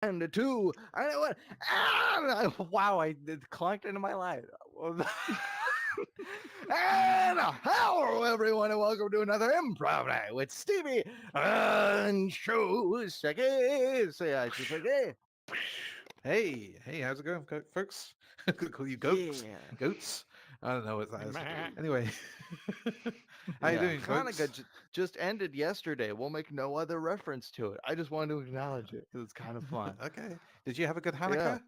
and two, and it went, wow, it clunked into my light. And hello, everyone, and welcome to another Improv Night with Stevie and Sho. Say hi, Shusake. Hey, how's it going, folks? I'm gonna call you goats. Yeah. Goats? I don't know what that is. Anyway, how you Yeah, doing, Hanukkah folks? just ended yesterday. We'll make no other reference to it. I just wanted to acknowledge it because it's kind of fun. Okay. Did you have a good Yeah. Hanukkah?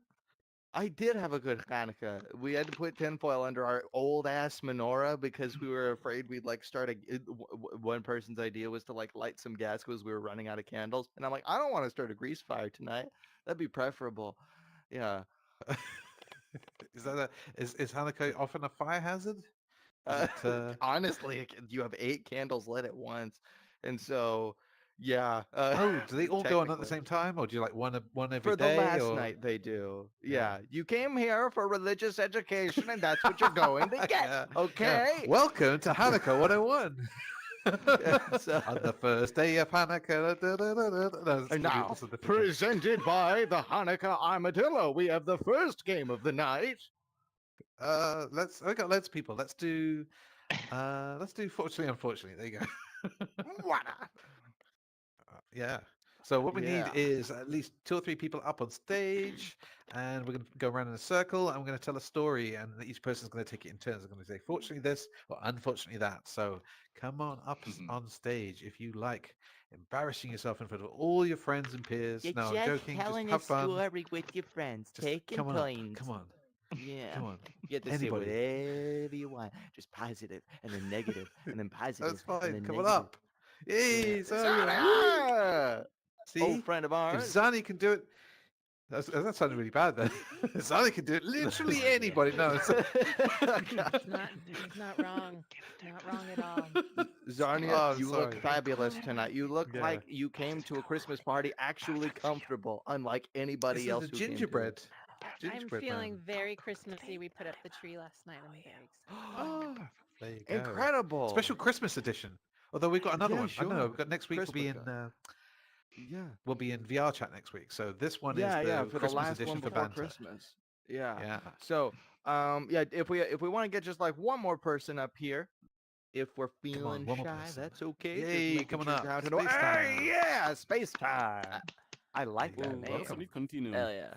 I did have a good Hanukkah. We had to put tinfoil under our old ass menorah because we were afraid we'd like start one person's idea was to like light some gas because we were running out of candles, and I'm like, I don't want to start a grease fire tonight. That'd be preferable. Yeah. Is that is Hanukkah often a fire hazard? Is Uh, it? honestly, you have 8 candles lit at once, and so yeah, Oh, do they all go on at the technically. same time, or do you like one every For the day, last or? night, they do. Yeah. Yeah, you came here for religious education, and that's what you're going to get. Yeah. Yeah. Okay. Welcome to Hanukkah 101. Yeah, so, On the first day of Hanukkah. No, and now, that's a different thing. presented by the Hanukkah Armadillo, we have the first game of the night. We got loads of people. Let's do fortunately, unfortunately. There you go. Wada. Yeah. So what we need Yeah. is at least two or three people up on stage, and we're going to go around in a circle, and we're going to tell a story, and each person's going to take it in turns. They're going to say, fortunately this, or unfortunately that. So come on up on stage if you like embarrassing yourself in front of all your friends and peers. You're No, I'm just joking. Just telling a have fun. story with your friends, Just taking come on up. turns. Come on. Yeah. Come on. You have to say Anybody. whatever you want. Just positive, and then negative, and then That's positive, and fine. then Come on negative. up. Yeah. Yay, Zaria. Woo! Zara! Old See? friend of If ours. Zani can do it, that sounded really bad then. Zani can do it. Literally anybody. No, it's, He's not wrong. Not wrong at all. Zarnia, oh, I'm you look sorry. fabulous tonight. You look Yeah. like you came to a Christmas party actually comfortable, unlike This anybody is the else who came to it. gingerbread. I'm Gingerbread feeling man. very Christmassy. We put up the tree last night. I'm very excited. Oh, There you go. incredible. Special Christmas edition. Although we've got another Yeah, one. I don't know. sure. We've got next week. Christmas guy. Yeah. We'll be in VR chat next week. So this one is Yeah, the for the Christmas last edition one for before banter. Christmas. Yeah. Yeah. So, yeah, if we want to get just like one more person up here, if we're Come on, feeling one more shy, person. that's okay. Just Yay, making coming sure up. how to Space Hey, time. yeah, space time. I like There you that go. name. Welcome. Continue. Hell yeah.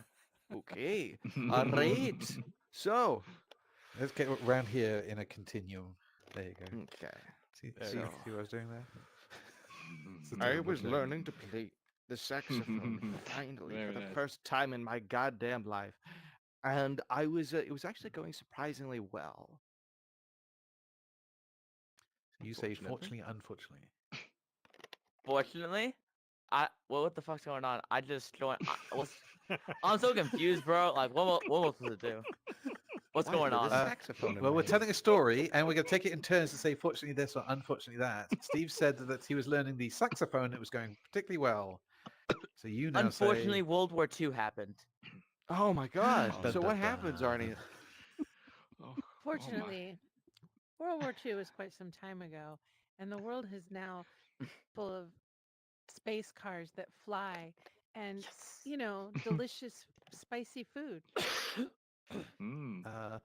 Okay. All right. So, Let's get around here in a continuum. There you go. okay. See, So- see what I was doing there? It's a I terrible was joke. learning to play the saxophone finally Very for the nice. first time in my goddamn life. And I was it was actually going surprisingly well. You say Fortunately. fortunately, unfortunately. Fortunately, what the fuck's going on? I just joined. I'm so confused, bro. Like, what was supposed to do? What's Why, going there's on? a saxophone in Well, my we're hand. telling a story, and we're going to take it in turns to say fortunately this or unfortunately that. Steve said that he was learning the saxophone. It was going particularly well. So you now Unfortunately, say, World War II happened. Oh my gosh. Dun, So dun, what happens, dun. Arnie? Oh, Fortunately, World War II was quite some time ago, and the world is now full of space cars that fly and, delicious, spicy food. Mm. uh,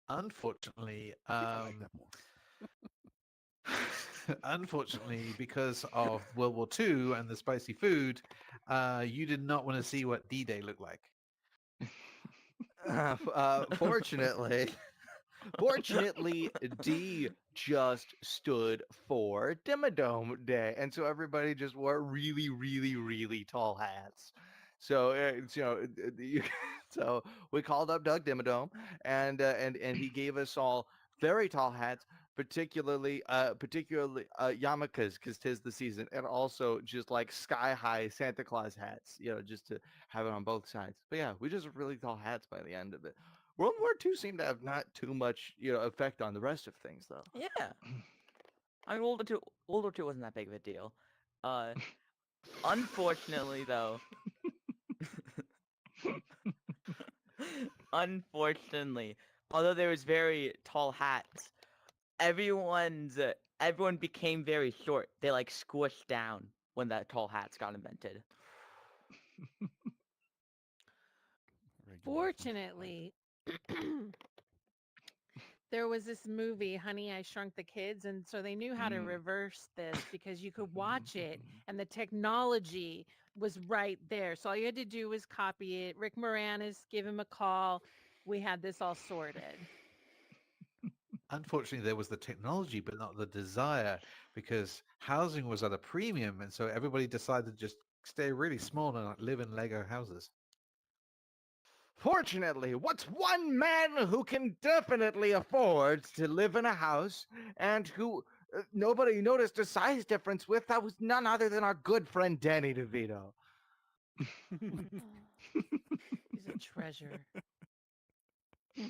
unfortunately, I like that more. unfortunately, because of World War II and the spicy food, you did not want to see what D-Day looked like. Fortunately, fortunately, D just stood for Dimmadome Day, and so everybody just wore really, really, really tall hats. So so we called up Doug Dimmadome, and he gave us all very tall hats, particularly yarmulkes because 'tis the season, and also just like sky high Santa Claus hats, just to have it on both sides. But yeah, we just really tall hats by the end of it. World War II seemed to have not too much, effect on the rest of things, though. Yeah, I mean, World War II wasn't that big of a deal. Uh, unfortunately, though, unfortunately, although there was very tall hats, everyone became very short. They like squished down when that tall hats got invented. Fortunately, there was this movie, Honey, I Shrunk the Kids, and so they knew how to reverse this because you could watch it and the technology was right there. So all you had to do was copy it. Rick Moranis, give him a call. We had this all sorted. Unfortunately, there was the technology, but not the desire, because housing was at a premium, and so everybody decided to just stay really small and live in Lego houses. Fortunately, what's one man who can definitely afford to live in a house and who nobody noticed a size difference with? That was none other than our good friend Danny DeVito. He's a treasure.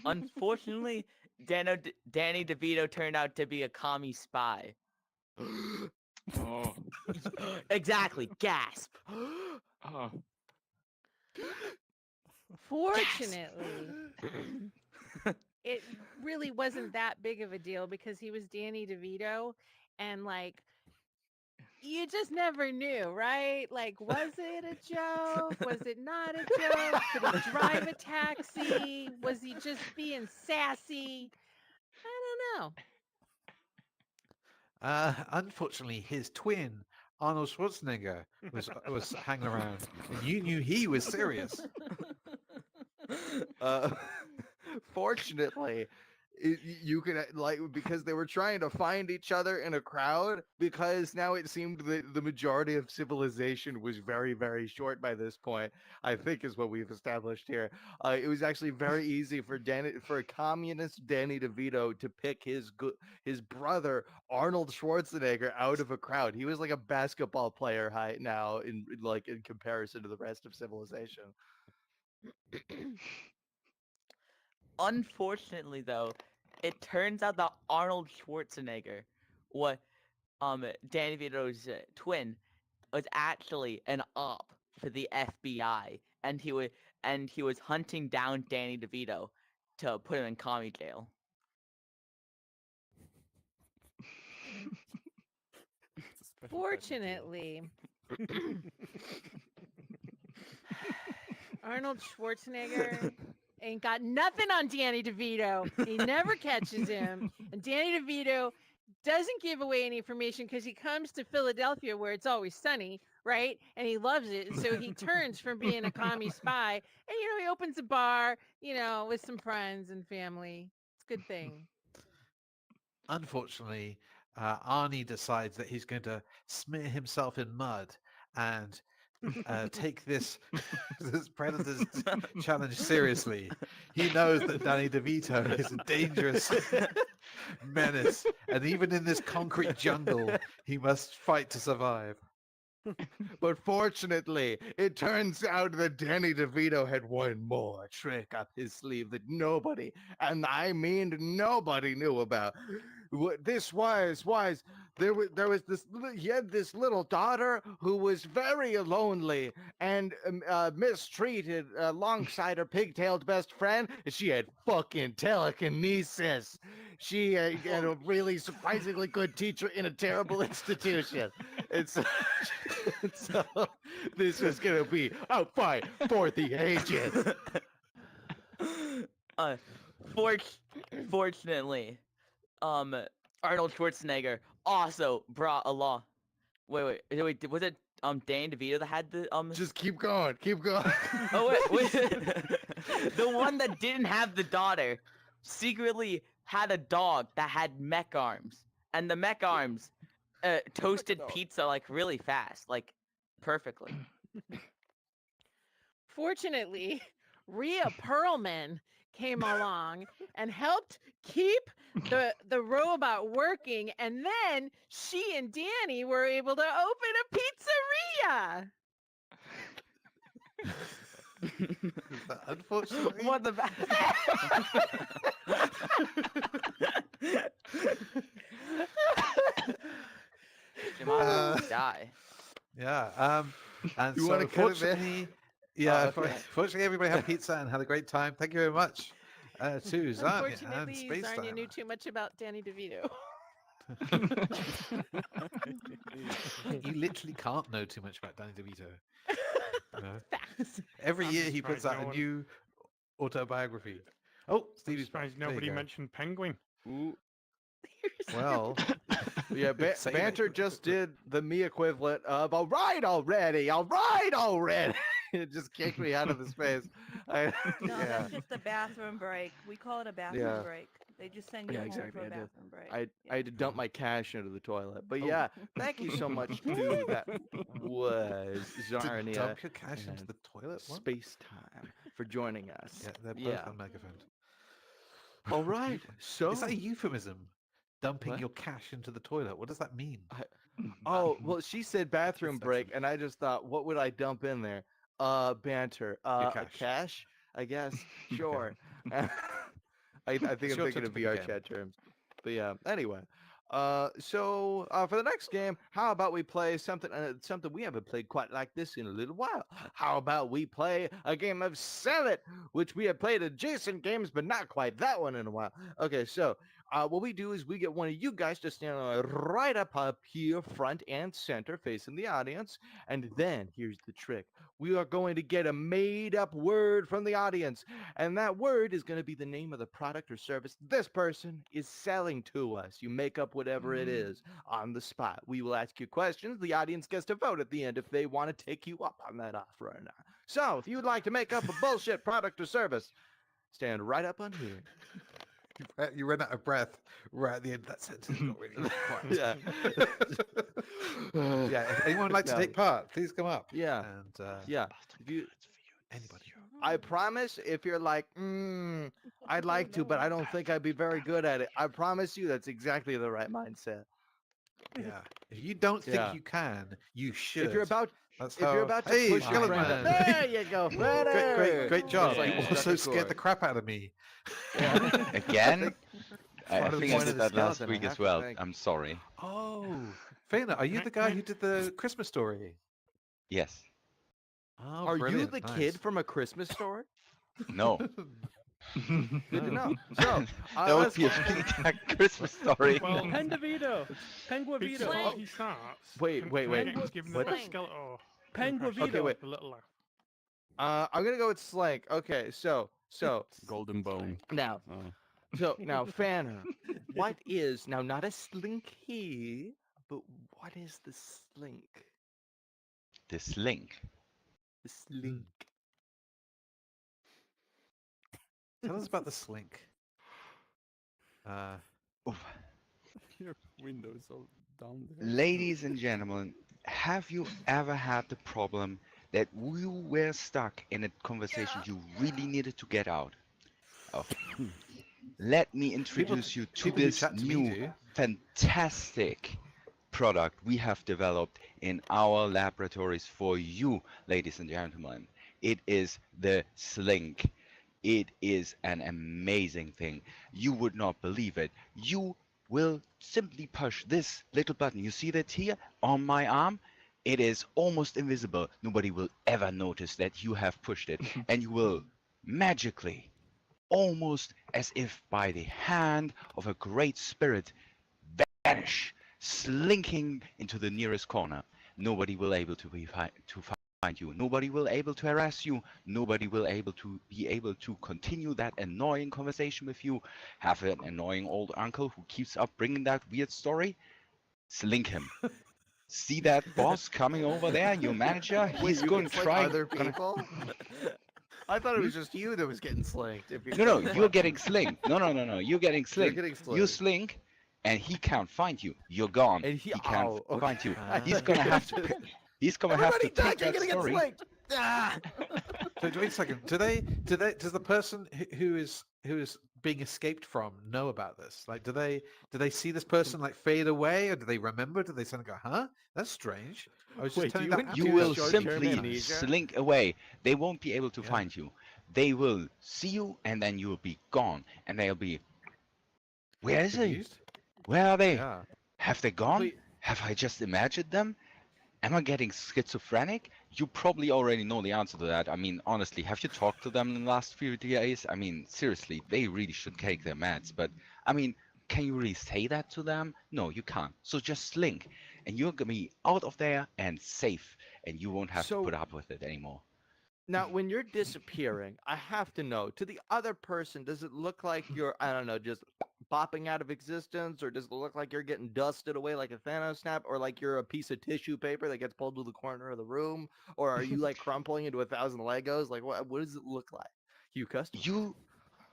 Unfortunately, Danny DeVito turned out to be a commie spy. Oh. Exactly. Gasp. Oh. Fortunately, it really wasn't that big of a deal because he was Danny DeVito and like you just never knew, right? Like, was it a joke? Was it not a joke? Could he drive a taxi? Was he just being sassy? I don't know. Unfortunately, his twin, Arnold Schwarzenegger, was hanging around, and you knew he was serious. Uh, fortunately, you can like because they were trying to find each other in a crowd because now it seemed that the majority of civilization was very, very short by this point. I think is what we've established here. It was actually very easy for a communist Danny DeVito to pick his brother Arnold Schwarzenegger out of a crowd. He was like a basketball player height now in comparison to the rest of civilization. Unfortunately, though, it turns out that Arnold Schwarzenegger, what Danny DeVito's twin, was actually an op for the FBI, and he was hunting down Danny DeVito to put him in commie jail. Fortunately, Arnold Schwarzenegger ain't got nothing on Danny DeVito. He never catches him. And Danny DeVito doesn't give away any information because he comes to Philadelphia where it's always sunny, right? And he loves it. And so he turns from being a commie spy and, he opens a bar, with some friends and family. It's a good thing. Unfortunately, Arnie decides that he's going to smear himself in mud and take this this Predator's challenge seriously. He knows that Danny DeVito is a dangerous menace, and even in this concrete jungle, he must fight to survive. But fortunately, it turns out that Danny DeVito had one more trick up his sleeve that nobody, and I mean nobody, knew about. What this was there was this he had this little daughter who was very lonely and mistreated alongside her pig-tailed best friend. She had fucking telekinesis. She had a really surprisingly good teacher in a terrible institution. And so, so this was gonna be a fight for the ages. Fortunately, Arnold Schwarzenegger also brought along. Wait, was it Danny DeVito that had the Just keep going. Oh wait. The one that didn't have the daughter secretly had a dog that had mech arms, and the mech arms toasted pizza like really fast, like perfectly. Fortunately, Rhea Perlman came along and helped keep the robot working, and then she and Danny were able to open a pizzeria. Unfortunately, What the die. yeah. And You so wanna cut it there? fortunately, yeah, Oh, okay. fortunately, everybody had pizza and had a great time. Thank you very much to Zarnia and Unfortunately, Space Zarnia Time. knew too much about Danny DeVito. You literally can't know too much about Danny DeVito. You know? Facts. Every I'm year just he puts trying out a going. new autobiography. Oh, I'm Stevie's surprised back. There you nobody go. mentioned penguin. Ooh. Well, Yeah, Say Banter that- just did the me equivalent of "all right already, all right already." It just kicked me out of the space. I, No, yeah, that's just a bathroom break. We call it a bathroom Yeah. break. They just send you yeah, home exactly. for a bathroom break. I had to dump my cash into the toilet. But Oh. yeah, thank you so much to that was to Zarnia dump your cash into and the toilet. What? Space Time for joining us. Yeah, they're both Yeah. on megaphone. All right. So Is that a euphemism? Dumping What? your cash into the toilet. What does that mean? oh well, she said bathroom That's break, actually- and I just thought, what would I dump in there? Banter. cash. Cash. I guess. Sure. I think I'm It's your thinking turn to of pick a VR game. chat terms. But yeah. Anyway. So for the next game, how about we play something we haven't played quite like this in a little while? How about we play a game of Sell It, which we have played adjacent games, but not quite that one in a while. Okay, so what we do is we get one of you guys to stand right up here, front and center, facing the audience, and then here's the trick: we are going to get a made-up word from the audience, and that word is going to be the name of the product or service this person is selling to us. You make up whatever it is on the spot. We will ask you questions. The audience gets to vote at the end if they want to take you up on that offer or not. So if you'd like to make up a bullshit product or service, stand right up on here. You ran out of breath right at the end of that sentence. Got really quiet. Yeah. Yeah. If anyone would like to No. take part, please come up. Yeah. And Yeah. If you, anybody. I promise, if you're like, I'd like to, but I don't think I'd be very good at it. I promise you, that's exactly the right mindset. Yeah. If you don't think Yeah. you can, you should. If you're about, That's if you're how- about to Hey, push your friend, Skeleton. there you go, Freddy. Great job. Yeah. You Yeah. also That's scared the good. crap out of me. Yeah. Again? I part of the think I point of did the that last skeleton, I week have as to well. think. I'm sorry. Oh, Fana, are you the guy who did the Christmas story? Yes. Oh, Are brilliant. you the Nice. kid from A Christmas Story? No. Good to No. know. So, That would let's be a go. really dark Christmas story. Well, Penguavito. Penguavito. before he starts, Wait, can, wait, can wait. I get just give him What? the skeleton? Penguavito. Okay, wait. A little laugh. I'm gonna go with Slank. Okay, so Golden bone. now, Oh. Fanner, what is now not a slinky, but what is the slink? This link. The slink. Tell us about the slink. Oof. Your window's all down there. Ladies and gentlemen, have you ever had the problem that you were stuck in a conversation you really needed to get out of? Let me introduce you to people who this chat to me new do. fantastic product we have developed in our laboratories for you, ladies and gentlemen. It is the Slink. It is an amazing thing. You would not believe it. You will simply push this little button. You see that here on my arm? It is almost invisible. Nobody will ever notice that you have pushed it. And you will magically, almost as if by the hand of a great spirit, vanish, slinking into the nearest corner. Nobody will able to find you. Nobody will able to harass you. Nobody will be able to continue that annoying conversation with you. Have an annoying old uncle who keeps up bringing that weird story. Slink him. See that boss coming over there, your manager? He's you going can to slink try. other people. I thought it was just you that was getting slinked. If No, you're getting slinked. No. You're getting You're slinked. getting You slinked. slink, and he can't find you. You're gone. And he can't okay. find you. Ah. He's gonna have to. He's gonna have to Everybody take duck, you're that gonna get story. slinked. Ah! So wait a second. Does the person who is being escaped from know about this? Like, do they see this person like fade away, or do they remember? Do they suddenly go, "Huh? That's strange." I was just Wait, telling do that. you You do will short-term simply amnesia? slink away. They won't be able to Yeah. find you. They will see you, and then you will be gone. And they'll be, where is he? Confused? Where are they? Yeah. Have they gone? Wait. Have I just imagined them? Am I getting schizophrenic? You probably already know the answer to that. I mean, honestly, have you talked to them in the last few days? I mean, seriously, they really should take their meds. But, I mean, can you really say that to them? No, you can't. So just slink. And you're going to be out of there and safe. And you won't have to So- put up with it anymore. Now, when you're disappearing, I have to know, to the other person, does it look like you're, I don't know, just popping out of existence, or does it look like you're getting dusted away like a Thanos snap, or like you're a piece of tissue paper that gets pulled to the corner of the room, or are you like crumpling into 1,000 Legos? Like, what does it look like? You customer. You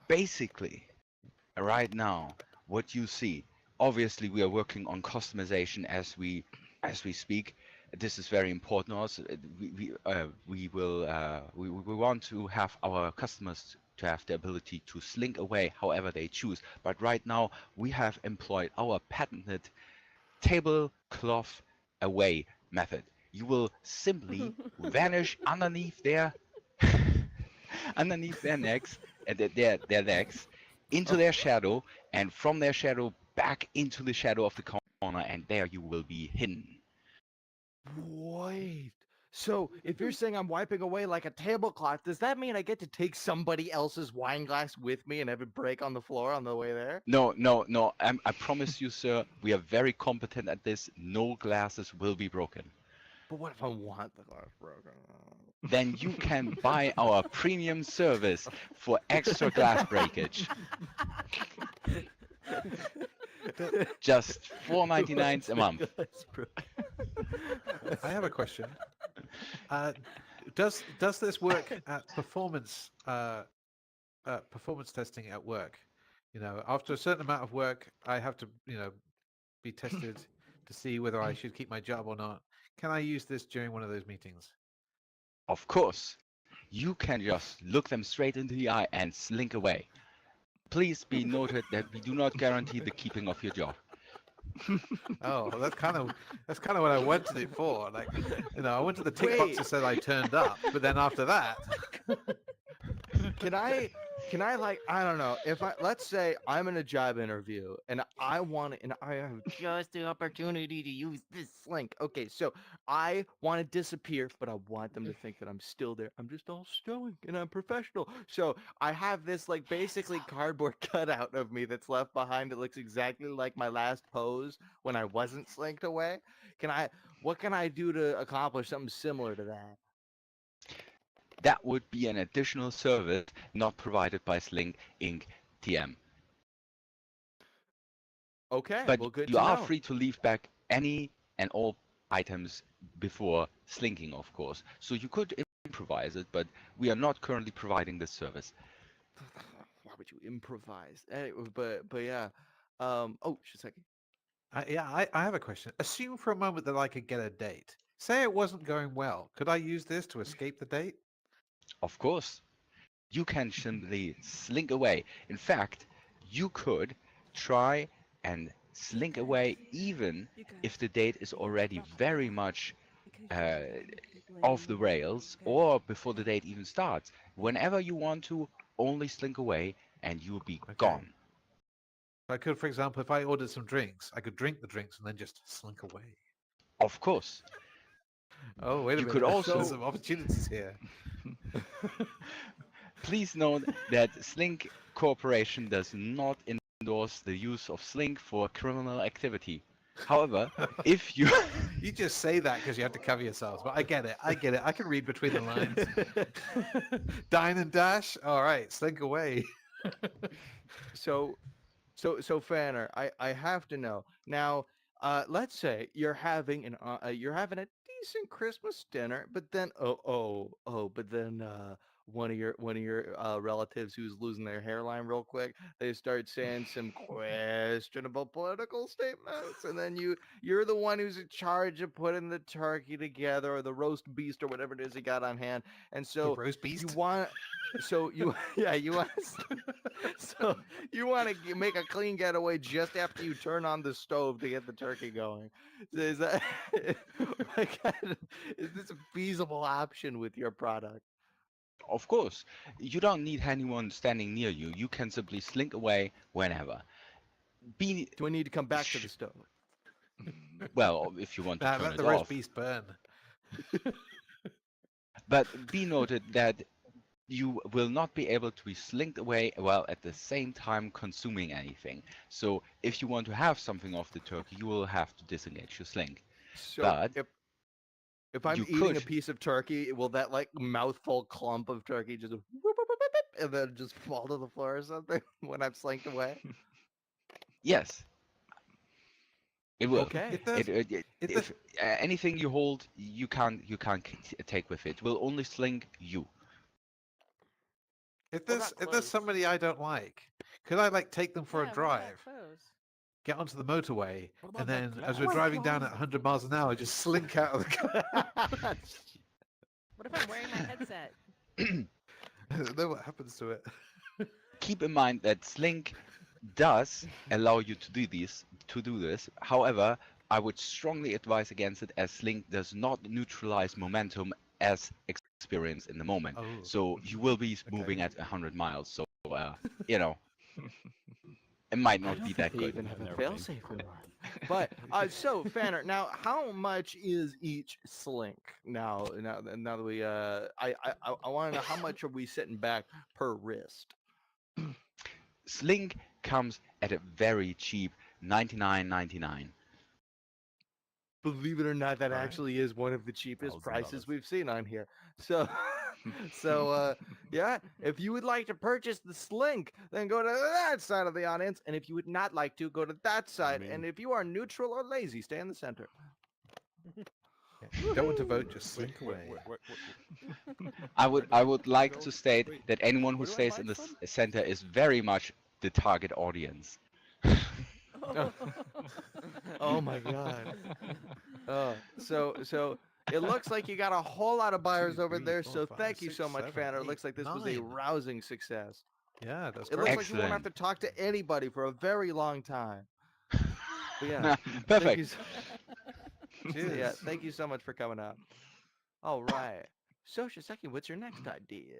basically, right now, what you see, obviously we are working on customization as we speak. This is very important also. We want to have our customers to have the ability to slink away however they choose. But right now we have employed our patented tablecloth away method. You will simply vanish underneath their necks, their legs, into their shadow, and from their shadow back into the shadow of the corner, and there you will be hidden. Wait. So if you're saying I'm wiping away like a tablecloth, does that mean I get to take somebody else's wine glass with me and have it break on the floor on the way there? No, no, no. I promise you, sir, we are very competent at this. No glasses will be broken. But what if I want the glass broken? Then you can buy our premium service for extra glass breakage. Just $4.99 a month. I have a question. Does this work at performance testing at work? You know, after a certain amount of work, I have to, be tested to see whether I should keep my job or not. Can I use this during one of those meetings? Of course. You can just look them straight into the eye and slink away. Please be noted that we do not guarantee the keeping of your job. Oh, that's kind of what I wanted it for. Like, I went to the tick box that said I turned up, but then after that, Can I like, I don't know, let's say I'm in a job interview and I have just the opportunity to use this slink. Okay, so I want to disappear, but I want them to think that I'm still there. I'm just all stoic and I'm professional. So I have this like basically cardboard cutout of me that's left behind. It looks exactly like my last pose when I wasn't slinked away. What can I do to accomplish something similar to that? That would be an additional service not provided by Slink Inc. TM. Okay, But well, good you to are know. free to leave back any and all items before slinking, of course. So you could improvise it, but we are not currently providing this service. Why would you improvise? But yeah. Shiseki. I have a question. Assume for a moment that I could get a date. Say it wasn't going well. Could I use this to escape the date? Of course. You can simply slink away. In fact, you could try and slink away even if the date is already very much off the rails or before the date even starts. Whenever you want to, only slink away and you'll be gone. I could, for example, if I ordered some drinks, I could drink the drinks and then just slink away. Of course. Oh, wait a You minute. could also- There's some opportunities here. Please note that Slink Corporation does not endorse the use of Slink for criminal activity. However, if you... You just say that because you have to cover yourselves, but I get it. I can read between the lines. Dine and dash? All right, slink away. So Fanner, I have to know now. Let's say you're having a decent Christmas dinner, but then one of your relatives who's losing their hairline real quick, they start saying some questionable political statements, and then you're the one who's in charge of putting the turkey together or the roast beast or whatever it is you got on hand, and so The roast beast? you want so you to make a clean getaway just after you turn on the stove to get the turkey going. Is that is this a feasible option with your product? Of course, you don't need anyone standing near you. You can simply slink away whenever. Do I need to come back to the stove? Well, if you want to turn Let it the roast off. beast burn. But be noted that you will not be able to be slinked away while at the same time consuming anything. So if you want to have something off the turkey, you will have to disengage your slink. So But if If I'm You eating a could. piece of turkey, will that like mouthful clump of turkey just whoop, whoop, whoop, whoop, whoop, and then just fall to the floor or something when I'm slinked away? Yes, it will. Okay. If there's if If anything you hold, you can't take with it. Will only slink you. if What there's about if there's clothes? somebody I don't like, could I like take them for Yeah, a what about drive, clothes? get onto the motorway, What and about that then as glass? we're my driving down God. at 100 miles an hour, just slink out of the car? What if I'm wearing my headset? Then what happens to it? Keep in mind that Slink does allow you to do this. However, I would strongly advise against it, as Slink does not neutralize momentum as experienced in the moment. Oh, So you will be moving okay. at 100 miles. So you know, it might I not don't be think that they good. even have An a airplane. failsafe anymore. But so Fanner, now how much is each slink? Now that we I want to know how much are we sitting back per wrist? Slink comes at a very cheap 99.99. Believe it or not, that Right. actually is one of the cheapest prices $1,000. we've seen on here. So, yeah, if you would like to purchase the slink, then go to that side of the audience. And if you would not like to, go to that side. mean- And if you are neutral or lazy, stay in the center. Yeah, if you don't want to vote, just slink Wait, away. I would like go? to state Wait, that anyone who where do I stays buy in the from? center is very much the target audience. Oh my God. So it looks like you got a whole lot of buyers 2, over 3, there. 4, So 5, thank you 6, so much, 7, Fanner. It 8, looks like this was a 9. rousing success. Yeah, that's It great. looks like you won't have to Excellent. talk to anybody for a very long time. But yeah, thank Perfect. you. So, yeah, Cheers. thank you so much for coming out. All right. So Shiseki, what's your next idea?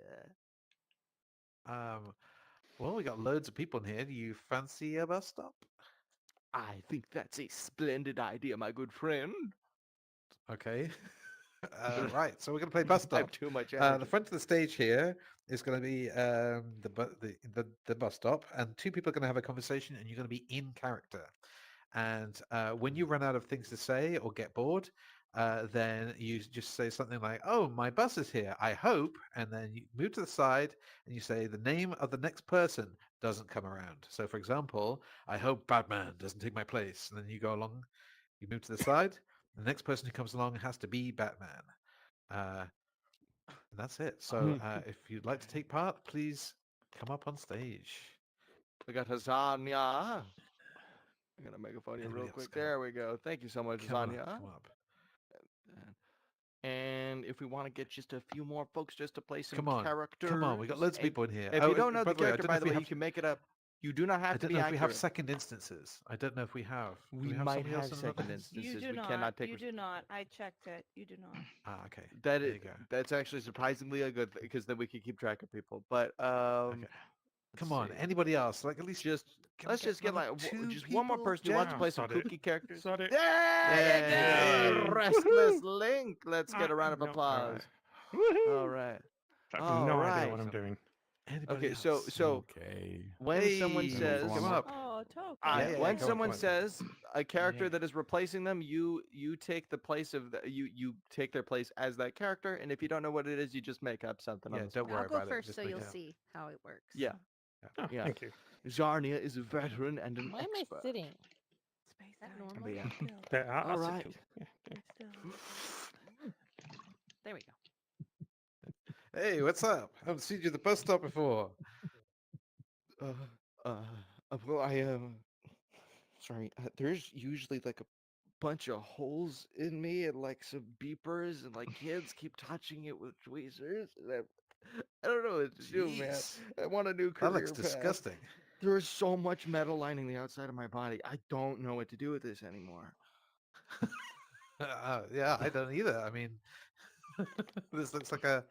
Well, we got loads of people in here. Do you fancy a bus stop? I think that's a splendid idea, my good friend. Okay. Right, so we're going to play bus I have stop. too much energy. The front of the stage here is going to be the bus stop, and two people are going to have a conversation, and you're going to be in character. And when you run out of things to say or get bored, then you just say something like, "Oh, my bus is here. I hope," and then you move to the side and you say the name of the next person doesn't come around. So, for example, I hope Batman doesn't take my place, and then you go along, you move to the side. The next person who comes along has to be Batman. And that's it. So if you'd like to take part, please come up on stage. We got Hazanya. I'm gonna megaphone you Anybody real else quick. come up? There we go. Thank you so much, Come Hazanya. up, come up. And if we want to get just a few more folks just to play some Come on, characters. come on. We got loads of and people in here. If Oh, you don't know by the the way, I character, don't know by if the we way, you have. can make it up. You do not I have to don't be know if we have accurate. second instances. I don't know if we have. Do We we have might somebody have else in second another- instances. You do We not. cannot take. You do not. I checked it. You do not. Ah, okay. That There is you go. that's actually surprisingly a good thing because then we can keep track of people. But Okay. Come on. see. Anybody else? Like at least Just can we let's just get another like two just one more people? person who wants to Jam? play some Sorry. kooky characters. Sorry. There you go, Yay. restless Link. Let's get a round of No. applause. Woohoo! All right. I have All no right. idea what I'm doing. Anybody Okay, so else? Okay. when someone Hey, says come up. Oh, Toka. Yeah, when come on, someone come on. says a character Yeah. that is replacing them, you take the place of you take their place as that character, and if you don't know what it is, you just make up something. Yeah, on the don't spot. worry I'll go about it. first Just so make you'll it up. see how it works. Yeah, Oh, yeah. Thank you. Zarnia is a veteran and an Why am I expert. sitting? Space that Ice. normal? But yeah. Still. There, I'll All sit right. too. Yeah, yeah. Still. There we go. Hey, what's up? I haven't seen you at the bus stop before. Well, sorry. There's usually like a bunch of holes in me and like some beepers and like kids keep touching it with tweezers. And I don't know what to do, man. Jeez. I want a new career That looks path. disgusting. There is so much metal lining the outside of my body. I don't know what to do with this anymore. Yeah, I don't either. I mean, this looks like a.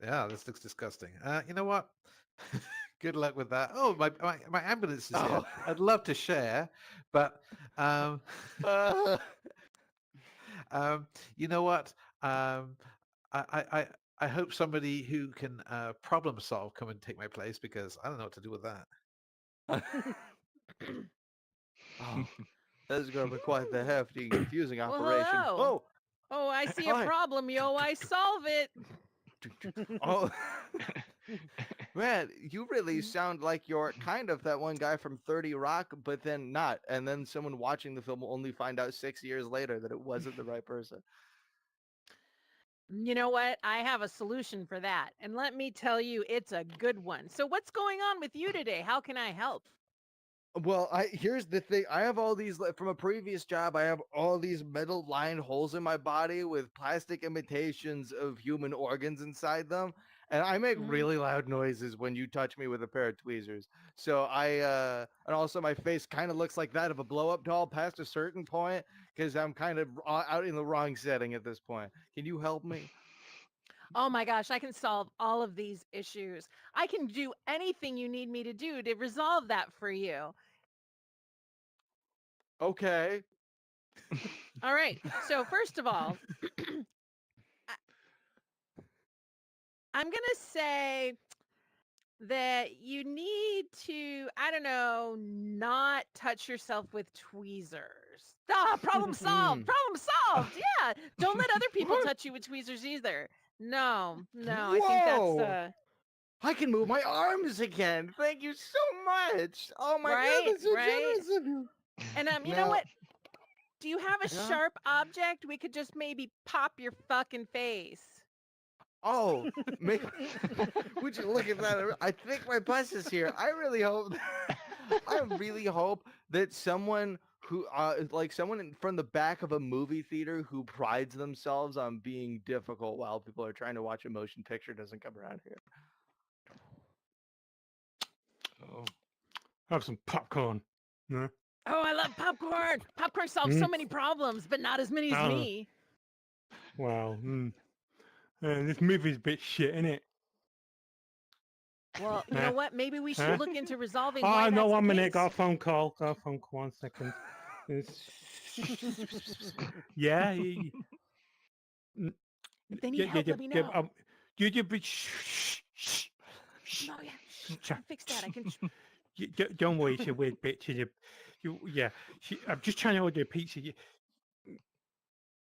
Yeah, this looks disgusting. You know what? Good luck with that. Oh, my ambulance is here. Oh. I'd love to share, but Uh, you know what? I hope somebody who can problem solve come and take my place because I don't know what to do with that. oh, this is going to be quite the hefty, confusing Well, operation. hello. Oh, Oh, I see a Hi. problem, yo. I solve it. Oh, man, you really sound like you're kind of that one guy from 30 Rock, but then not. And then someone watching the film will only find out 6 years later that it wasn't the right person. You know what? I have a solution for that. And let me tell you, it's a good one. So, what's going on with you today? How can I help? Well, here's the thing. I have all these from a previous job. I have all these metal lined holes in my body with plastic imitations of human organs inside them, and I make Mhm. really loud noises when you touch me with a pair of tweezers. So and also my face kind of looks like that of a blow up doll past a certain point because I'm kind of out in the wrong setting at this point. Can you help me? Oh my gosh, I can solve all of these issues. I can do anything you need me to do to resolve that for you. Okay. All right. So, first of all, I'm going to say that you need to, I don't know, not touch yourself with tweezers. Ah, problem solved. Problem solved. Yeah. Don't let other people What? touch you with tweezers either. No, no. I think that's Whoa! I can move my arms again. Thank you so much. Oh my God, right, that's so right. generous of you. And you know Now, what? Do you have a yeah. sharp object? We could just maybe pop your fucking face. Oh, make, would you look at that? I think my bus is here. I really hope. I really hope that someone who, like someone from the back of a movie theater who prides themselves on being difficult while people are trying to watch a motion picture doesn't come around here. Oh. Have some popcorn. No? Oh, I love popcorn. Popcorn solves so many problems, but not as many as Oh. me. Wow. This movie's a bit shit, isn't it? Well, you know what? Maybe we should Huh? look into resolving Oh, why no, that's 1 the minute. case. Got a phone call. 1 second. Yeah. If they need help, let me know. You be shh. No, yeah, I can fix that. I can. Don't worry, it's a weird bitch. Yeah. I'm just trying to order a pizza.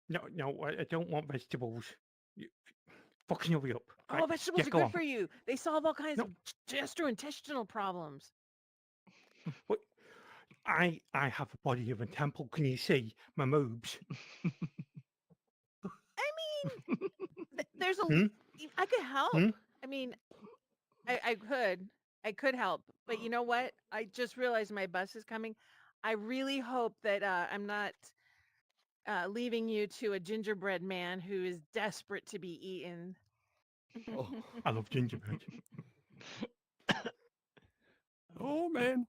No, I don't want vegetables. You, fucking hurry up. Oh, Right, vegetables yeah, are go good on. for you. They solve all kinds No. of gastrointestinal problems. What? I have a body of a temple. Can you see my moves? I mean, there's a. Hmm? I could help. Hmm? I mean, I could. I could help. But you know what? I just realized my bus is coming. I really hope that I'm not leaving you to a gingerbread man who is desperate to be eaten. Oh. I love gingerbread. Oh, man.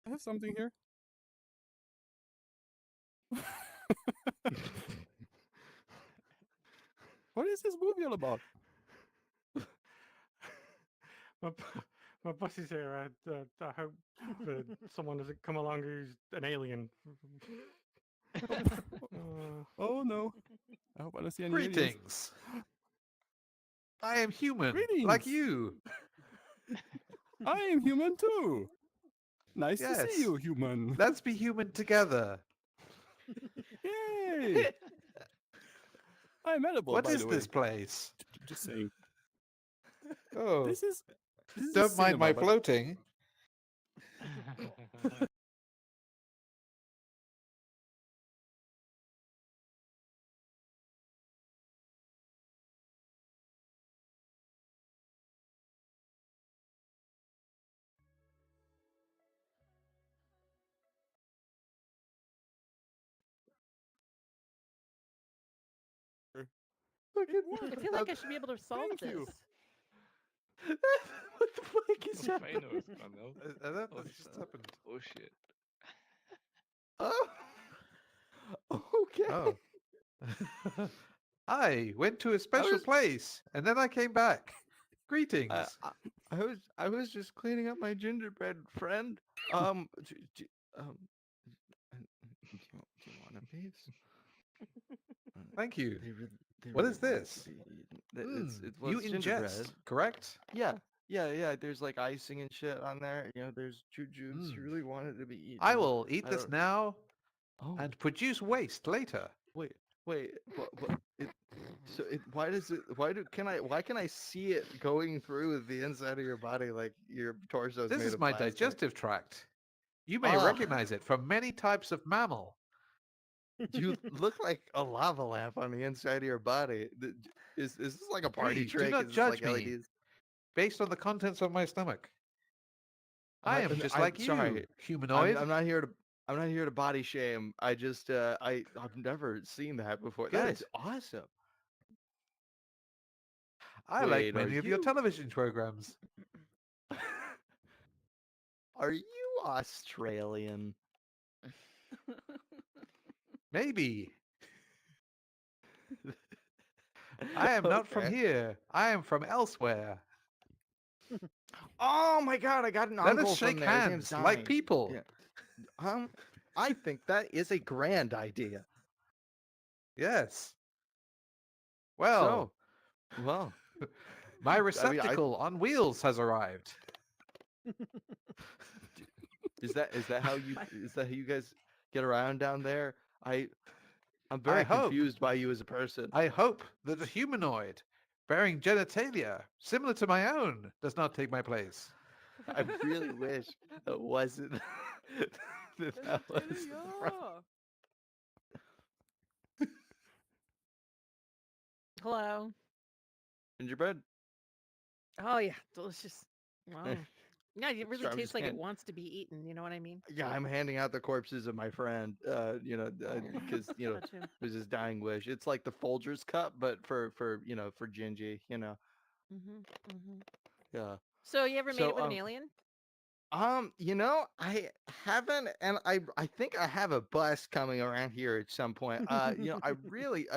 I have something here. What is this movie all about? my, my boss is here. I hope someone doesn't come along who's an alien. Oh no. I hope I don't see any aliens. Greetings. I am human, like Greetings. you. I am human too. Nice to Yes. see you, human. Let's be human together. Yay! I'm edible, What by is the way. this place? Just saying. Oh, This is a don't mind cinema, my but- floating. Look at I feel like I should be able to solve Thank this. you. What the fuck is Fijn happening? hoor, Kamel. I don't know Oh, what just happened. Oh shit. Oh. Okay. Oh. I went to a special was- place and then I came back. Greetings. I was just cleaning up my gingerbread friend. Do you want a piece? Thank you. They What really is want it this? to be eaten. Well, You it's gingerbread. ingest, correct? Yeah, yeah. There's like icing and shit on there. There's juju. She Mm. really wanted to be eaten. I will eat I this don't. now Oh, and produce waste later. wait. What? Why does it? Why can I see it going through the inside of your body like your torso is This made is of my plastic? digestive tract. You may Ah, recognize it from many types of mammal. you look like a lava lamp on the inside of your body. Is this like a party Please do trick? not Is this judge like me LEDs? based on the contents of my stomach. I am just like you, sorry. humanoid. I'm not here to. I'm not here to body shame. I just I've never seen that before. That Good. is awesome. I like Wait, are many of your you television programs. are you Australian? Maybe. I am not from Okay. here. I am from elsewhere. Oh my god, I got an Let uncle us shake from there. His name's hands like Donnie. people. Yeah. I think that is a grand idea. Yes. Well, So, well, my I receptacle on wheels has arrived. is that how you guys get around down there? I'm I very hope. confused by you as a person. I hope that a humanoid bearing genitalia similar to my own does not take my place. I really wish it wasn't that was the front. Hello. Gingerbread. Oh yeah, delicious. Wow. Yeah, it really Sorry, I'm tastes just like it hand- wants to be eaten. You know what I mean? Yeah, I'm handing out the corpses of my friend. Because Touch him. it was his dying wish. It's like the Folgers cup, but for for Gingy. Yeah. So you ever made So it with an alien? I haven't, and I think I have a bus coming around here at some point. I really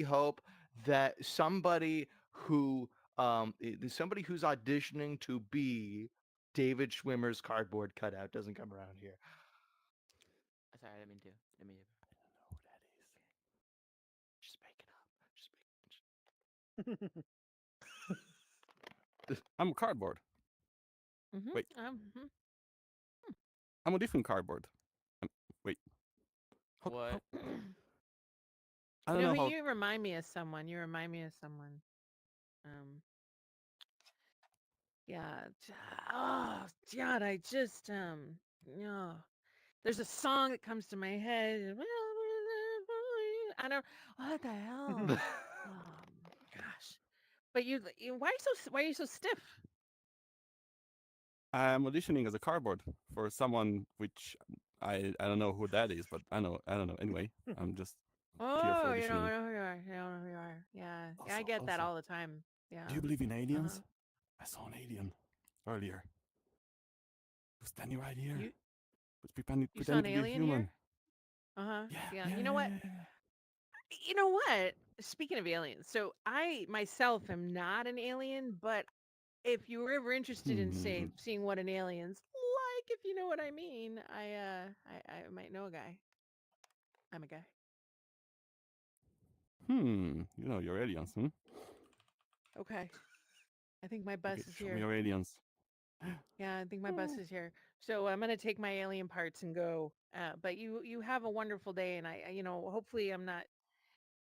hope that somebody who's auditioning to be David Schwimmer's cardboard cutout doesn't come around here. Sorry, I didn't mean to. Just make it up. I'm cardboard. Mm-hmm. Wait. I'm a different cardboard. Wait. What? I You don't know, know how. you remind me of someone. You remind me of someone. Yeah. Oh, God, I just yeah. There's a song that comes to my head. I don't. What the hell? Gosh. But why are you so stiff? I'm auditioning as a cardboard for someone which I don't know who that is, but I don't know. Anyway, I'm just here Oh, for you don't auditioning. know who you are. You don't know who you are. Yeah. Yeah, I get that Also, all the time. Yeah. do you believe in aliens? Uh-huh. I saw an alien earlier. He was standing right here. You Was pretending you saw an to be a alien human. here? Uh-huh. Yeah, Yeah. yeah, You know yeah, what? yeah, yeah. You know what? Speaking of aliens, so I myself am not an alien, but if you were ever interested in Hmm. seeing what an alien's like, if you know what I mean, I might know a guy. I'm a guy. You know your aliens, hmm? Okay. I think my Okay, bus is show me here. your aliens. Yeah, I think my bus is here. So I'm gonna take my alien parts and go. But you have a wonderful day, and hopefully I'm not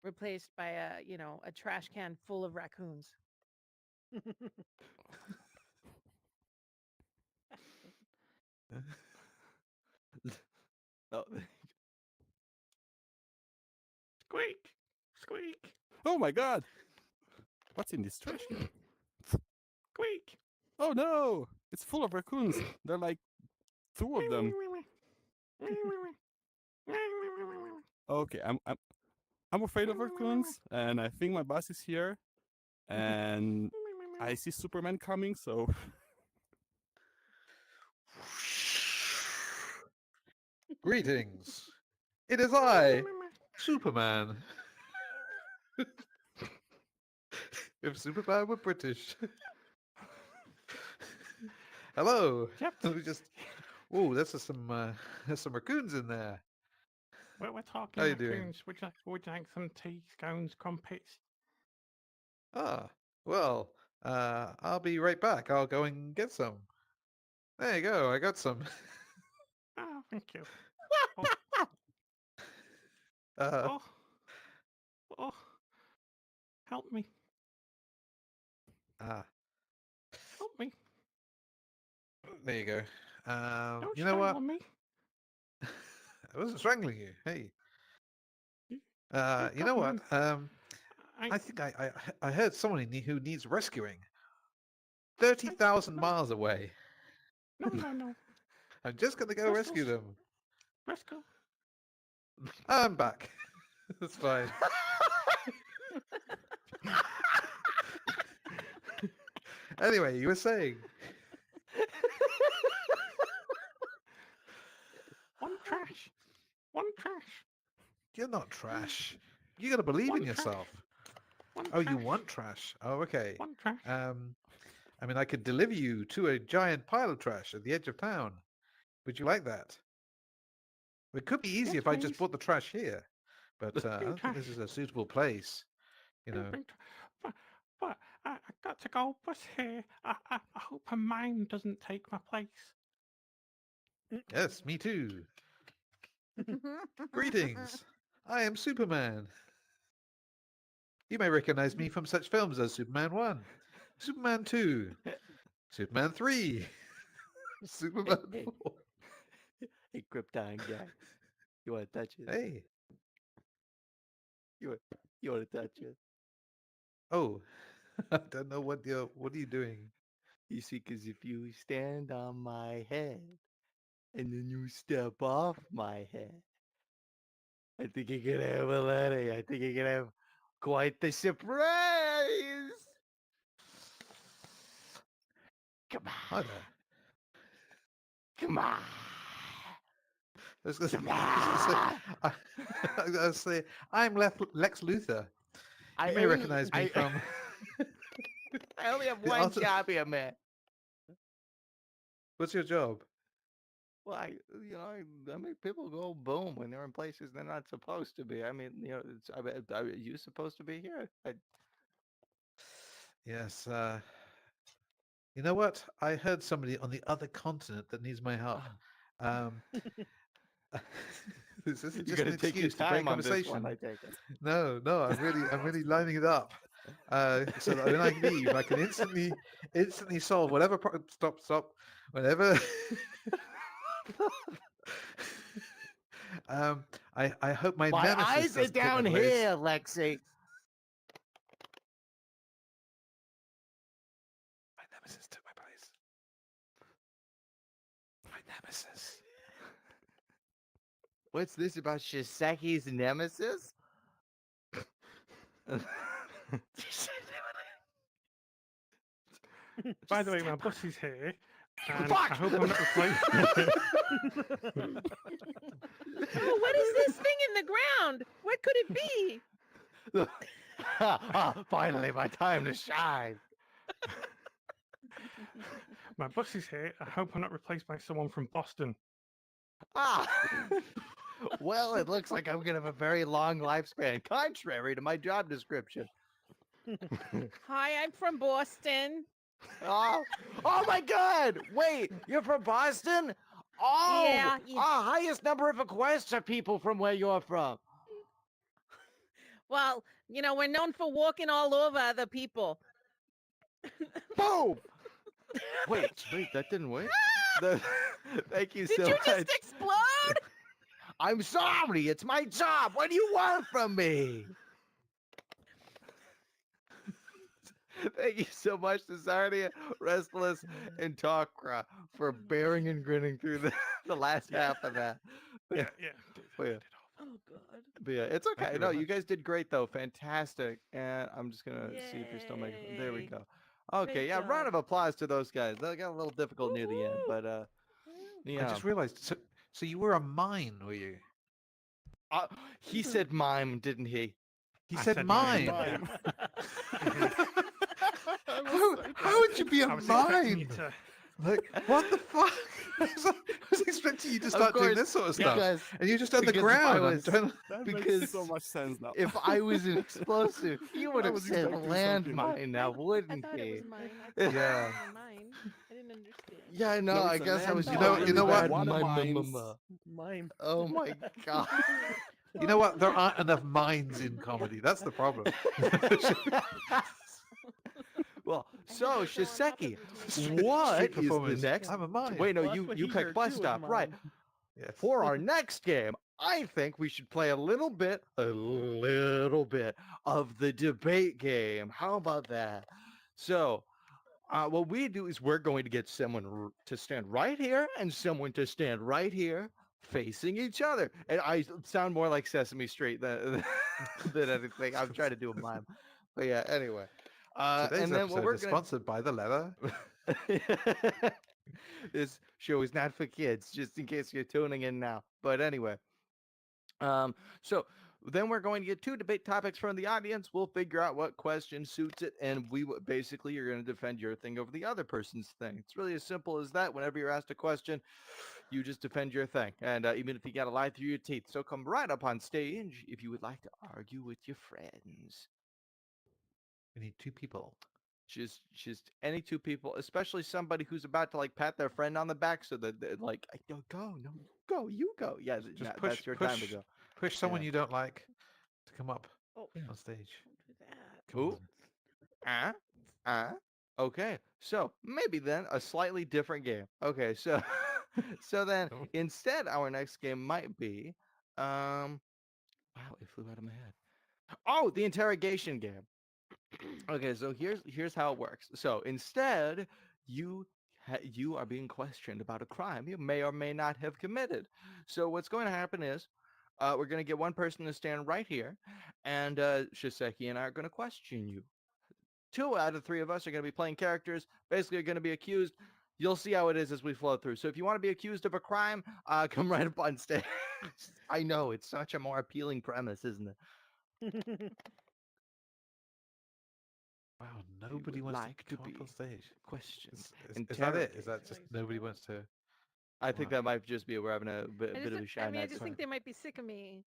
replaced by a trash can full of raccoons. Oh, Squeak, squeak, Oh my god! What's in this trash can? squeak. Oh no! It's full of raccoons. They're like two of them. Okay, I'm afraid of raccoons, and I think my bus is here, and I see Superman coming. So Greetings. It is I, Superman. If Superman were British. Hello. Captain. We just. Oh, there's some raccoons in there. We're talking How you doing? raccoons. Would you like some tea, scones, crumpets? Ah, well, I'll be right back. I'll go and get some. There you go. I got some. Oh, thank you. Uh, Oh, oh, help me, ah, help me. there you go. Don't You know what? strangle me. I wasn't strangling you. Hey. You- You know what? government. I think I heard someone who needs rescuing. 30,000 no. miles away. No. I'm just gonna go rescue Rescue. them. Let's go. I'm back. That's fine. Anyway, you were saying. One trash. One trash. You're not trash. You gotta believe One in trash. yourself. One Oh, trash. you want trash? Oh, okay. One trash. I mean, I could deliver you to a giant pile of trash at the edge of town. Would you like that? It could be easy Yes, if I just please. brought the trash here, but I don't think this trash. is a suitable place. You Don't know. bring but I got to go. But here, I hope a mime doesn't take my place. Yes, me too. Greetings. I am Superman. You may recognize me from such films as Superman 1, Superman 2, Superman 3, Superman 4. Hey, Krypton guy. You want to touch it? Hey. You want to touch it? Oh, I don't know what are you doing? You see, because if you stand on my head and then you step off my head, I think you're going to have a lot of, I think you're going to have quite the surprise. Come Hi on. there. Come on. I was gonna say, Come I was gonna say, I'm Lex Luthor. You may recognize me from I only have the one auto- job here, man. What's your job? Well, I make people go boom when they're in places they're not supposed to be. I mean, are you supposed to be here? Yes. You know what? I heard somebody on the other continent that needs my help. Um, this isn't You're just an gonna take your excuse to break time on this one, conversation. I take it. No, I'm really lining it up. So that when I leave, I can instantly solve whatever. Stop. Whenever. I hope my My nemesis eyes are doesn't take my down place. here, Lexi. My nemesis took my place. My nemesis. What's this about Shiseki's nemesis? By the way, my bus is here, and Fuck! I hope I'm not replaced. Oh, what is this thing in the ground? What could it be? Finally, my time to shine. My bus is here. I hope I'm not replaced by someone from Boston. Ah. Well, it looks like I'm gonna have a very long lifespan, contrary to my job description. Hi, I'm from Boston. Oh my God! Wait, you're from Boston? Oh, Yeah. highest number of requests are people from where you're from. Well, we're known for walking all over other people. Boom! Wait, that didn't work. Thank you Did so you much. just explode? I'm sorry, it's my job. What do you want from me? Thank you so much, Cesardia, Restless, and Talkra for bearing and grinning through the last half of that. Yeah. But yeah. Oh, God. But yeah, it's Thank okay. you No, very you much. guys did great though. Fantastic. And I'm just gonna see if you're still making. There we Yay. go. Okay, Great yeah, round job. of applause to those guys. They got a little difficult near the end, Woo-hoo. but I yeah. just realized. So you were a mime, were you? He said mime, didn't he? He I said said mime. mime, How would you be a I was expecting mime? you to. Like, what the fuck? I was expecting you to Of start doing course, this sort of stuff. because And you're just on the because if I ground. I'm was trying to- That because makes so much sense now. if I was an explosive, he would I have was said expecting something like- landmine now, I wouldn't thought it he? was mine. I thought Yeah. it was mine. I didn't understand. Yeah, no, No, I it's a guess I was landmine. doing You really know what? bad. Water My mines. Mine. Oh my god. You know what? There aren't enough minds in comedy. That's the problem. Well, I had so to go on top of Shiseki, him to make Street sure. what is the performers. next? I'm a mime. Wait, no, Well, that's you what you he picked heard bus too, was stop, right? mine. Yes. For our next game, I think we should play a little bit of the debate game. How about that? So, what we do is we're going to get someone to stand right here and someone to stand right here facing each other. And I sound more like Sesame Street than, than anything. I'm trying to do a mime. But yeah, anyway. Today's And then what episode we're is going sponsored by the leather. to... This show is not for kids, just in case you're tuning in now. But anyway. So then we're going to get two debate topics from the audience. We'll figure out what question suits it, and basically you're going to defend your thing over the other person's thing. It's really as simple as that. Whenever you're asked a question, you just defend your thing, and even if you got to lie through your teeth. So come right up on stage if you would like to argue with your friends. We need two people. Just any two people, especially somebody who's about to like pat their friend on the back, so that like, I don't go, no, you go. Yeah, Just that's your time to go. push someone Yeah. you don't like to come up Oh, on stage. don't do that. Come Who? Okay, so maybe then a slightly different game. Okay, so so then Oh. instead our next game might be wow, it flew out of my head. Oh, the interrogation game. Okay, so here's how it works. So instead, you are being questioned about a crime you may or may not have committed. So what's going to happen is we're going to get one person to stand right here, and Shiseki and I are going to question you. 2 out of 3 of us are going to be playing characters. Basically, you're going to be accused. You'll see how it is as we flow through. So if you want to be accused of a crime, come right up on stage. I know, it's such a more appealing premise, isn't it? Wow, you nobody would wants like to to come up be on stage. Questions. Is that it? Is that Interrogate. just nobody wants to? I think Wow. that might just be we're having a bit I of a just, shy I mean, I night. just think they might be sick of me.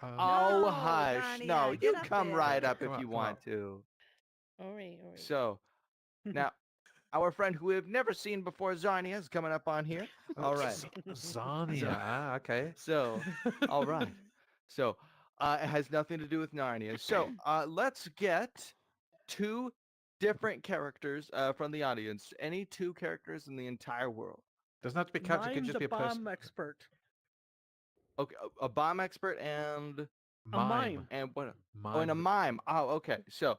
Oh, No, hush. Narnia, No, get you up come right there. up if Come up, you come want up. to. All right, all right. So, now, our friend who we've never seen before, Zarnia, is coming up on here. All right. Zarnia. Okay. So, all right. So, it has nothing to do with Narnia. So, let's get 2 different characters from the audience. Any 2 characters in the entire world. Doesn't have to be character. It Mime could just the be a person. bomb expert. Okay, a bomb expert and A mime. what? Mime. Oh, and a mime. Oh, okay. So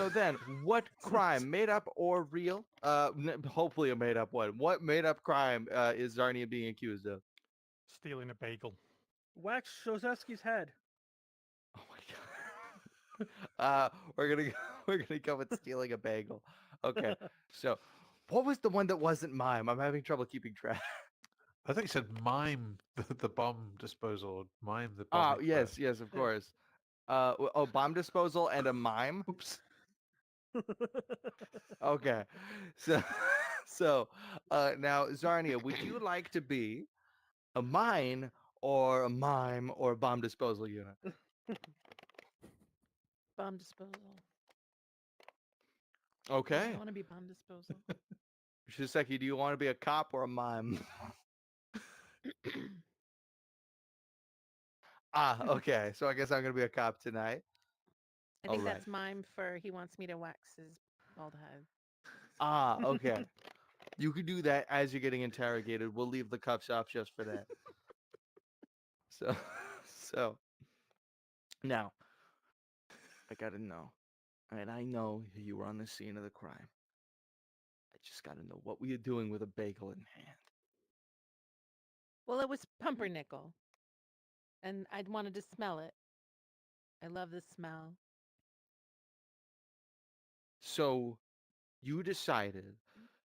then, what crime, made up or real? Hopefully a made up one. What made up crime is Zarnia being accused of? Stealing a bagel. Wax Shozeski's head. Oh my god. We're gonna go with stealing a bagel. Okay. So, what was the one that wasn't mime? I'm having trouble keeping track. I think you said mime the bomb disposal. Or mime the bomb. Oh yes, yes, of course. Bomb disposal and a mime. Oops. Okay. So so now Zarnia, would you like to be a mine or a mime or a bomb disposal unit? Bomb disposal. Okay. I want to be bomb disposal. Shiseki, do you want to be a cop or a mime? Okay. So I guess I'm gonna be a cop tonight. I think Alright. that's mime for he wants me to wax his bald head. Okay. You could do that as you're getting interrogated. We'll leave the cuffs off just for that. So so now I gotta know. And I know you were on the scene of the crime. I just gotta know, what were you doing with a bagel in hand? Well, it was pumpernickel, and I wanted to smell it. I love the smell. So you decided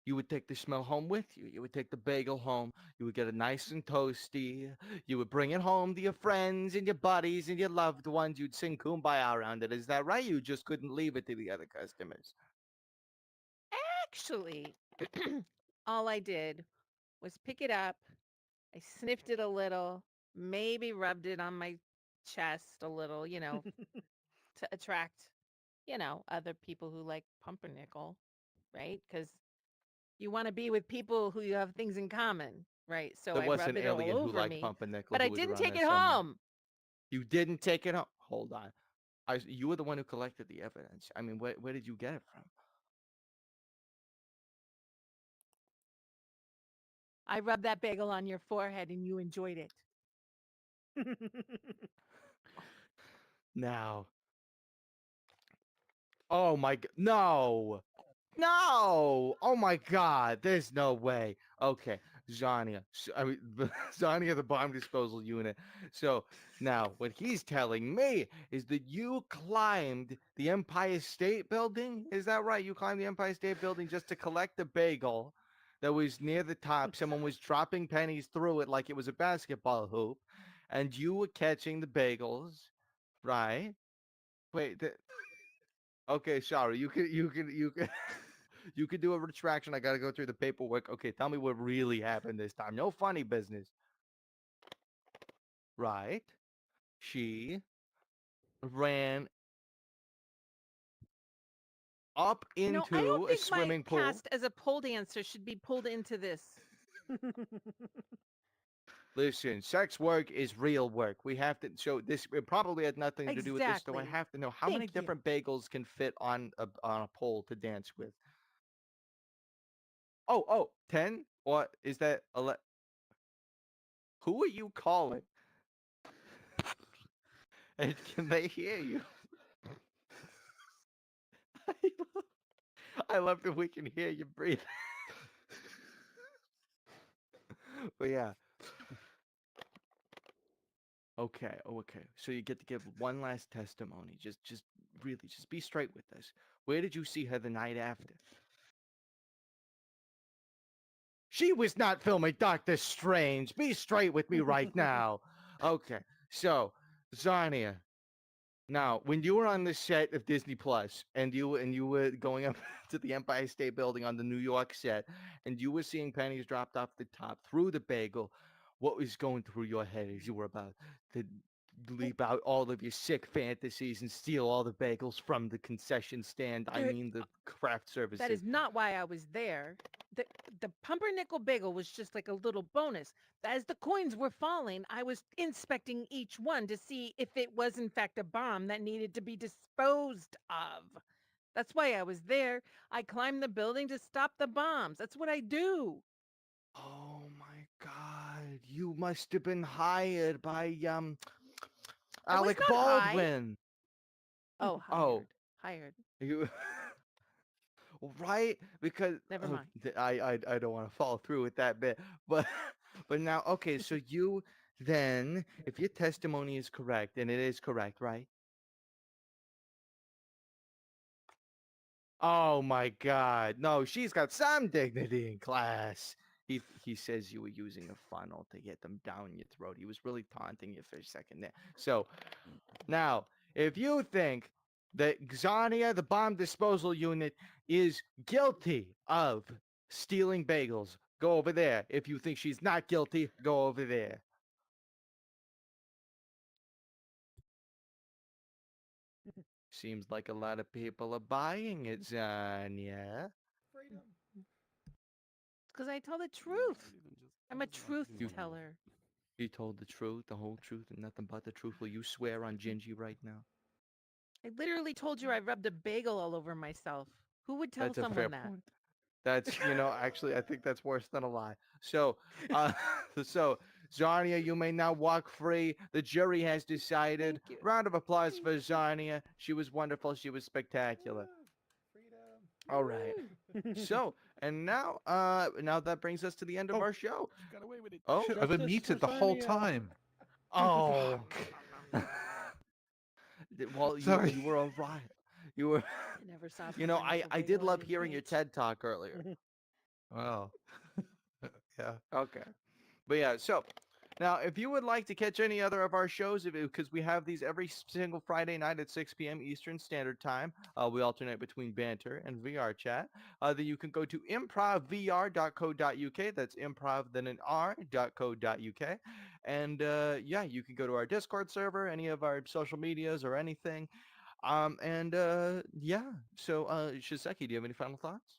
you would take the smell home with you. You would take the bagel home. You would get it nice and toasty. You would bring it home to your friends and your buddies and your loved ones. You'd sing Kumbaya around it. Is that right? You just couldn't leave it to the other customers. Actually, All I did was pick it up. I sniffed it a little, maybe rubbed it on my chest a little, to attract, other people who like pumpernickel, right? Because you want to be with people who you have things in common, right? So There I was an rubbed it all alien who over liked me, pumpernickel but who I was didn't around take there it somewhere. home. You didn't take it home. Hold on. You were the one who collected the evidence. I mean, where did you get it from? I rubbed that bagel on your forehead and you enjoyed it. Now. Oh my god. No. No. Oh my god. There's no way. Okay. Zania. I mean, Zania, the bomb disposal unit. So now what he's telling me is that you climbed the Empire State Building. Is that right? You climbed the Empire State Building just to collect the bagel that was near the top. Someone was dropping pennies through it like it was a basketball hoop. And you were catching the bagels, right? Wait, okay, sorry. You can you can do a retraction. I gotta go through the paperwork. Okay, tell me what really happened this time. No funny business. Right. She ran up I don't into a think my swimming pool. past as a pole dancer should be pulled into this. Listen, sex work is real work. We have to show this. It probably had nothing to do with this, so I Exactly. have to know how many Thank you. different bagels can fit on a pole to dance with. Oh, 10? What is that? Who are you calling? And can they hear you? I love that we can hear you breathe. But yeah. Okay. Oh, okay. So you get to give one last testimony. Just really, just be straight with us. Where did you see her the night after? She was not filming Doctor Strange. Be straight with me right now. Okay. So, Zarnia, now, when you were on the set of Disney Plus and you were going up to the Empire State Building on the New York set and you were seeing pennies dropped off the top through the bagel, what was going through your head as you were about to leap out all of your sick fantasies and steal all the bagels from the concession stand? I There- mean the craft services. That is not why I was there. The the pumpernickel bagel was just like a little bonus. As the coins were falling, I was inspecting each one to see if it was in fact a bomb that needed to be disposed of. That's why I was there. I climbed the building to stop the bombs. That's what I do. Oh my God! You must have been hired by I was Alec not high. Baldwin. Oh, Oh, hired. you right? Because Never mind. I don't want to follow through with that bit, but but now okay. So you then, if your testimony is correct, and it is correct, right? Oh my God! No, she's got some dignity in class. He says you were using a funnel to get them down your throat. He was really taunting you for a second there. So now, if you think that Xania, the bomb disposal unit, is guilty of stealing bagels, go over there. If you think she's not guilty, go over there. Seems like a lot of people are buying it, Xania. Because I tell the No, truth. I didn't just- I'm a I just truth didn't wanna- teller. You told the truth, the whole truth, and nothing but the truth. Will you swear on Gingy right now? I literally told you I rubbed a bagel all over myself. Who would tell That's a fair someone that? point. That's, actually, I think that's worse than a lie. So, so, Zarnia, you may now walk free. The jury has decided. Thank you. Round of applause for Zarnia. She was wonderful. She was spectacular. All right. So, and now, now that brings us to the end of Oh. our show. She got away with it. Oh, Shit, I've been Justice muted for the whole Zarnia. time. oh. Well, Sorry. you were all right. You were, I never saw. I did love hearing your TED talk earlier. Well, yeah. Okay. But yeah, so Now, if you would like to catch any other of our shows, because we have these every single Friday night at 6 p.m. Eastern Standard Time, we alternate between Banter and VR Chat. Then you can go to improvvr.co.uk. That's improv, then an r.co.uk. And yeah, you can go to our Discord server, any of our social medias, or anything. And yeah, so Shiseki, do you have any final thoughts?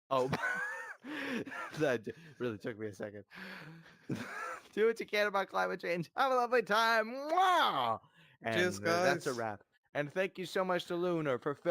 Oh, that really took me a second. Do what you can about climate change. Have a lovely time. Mwah! Cheers, And that's a guys. wrap. And thank you so much to Lunar for filming.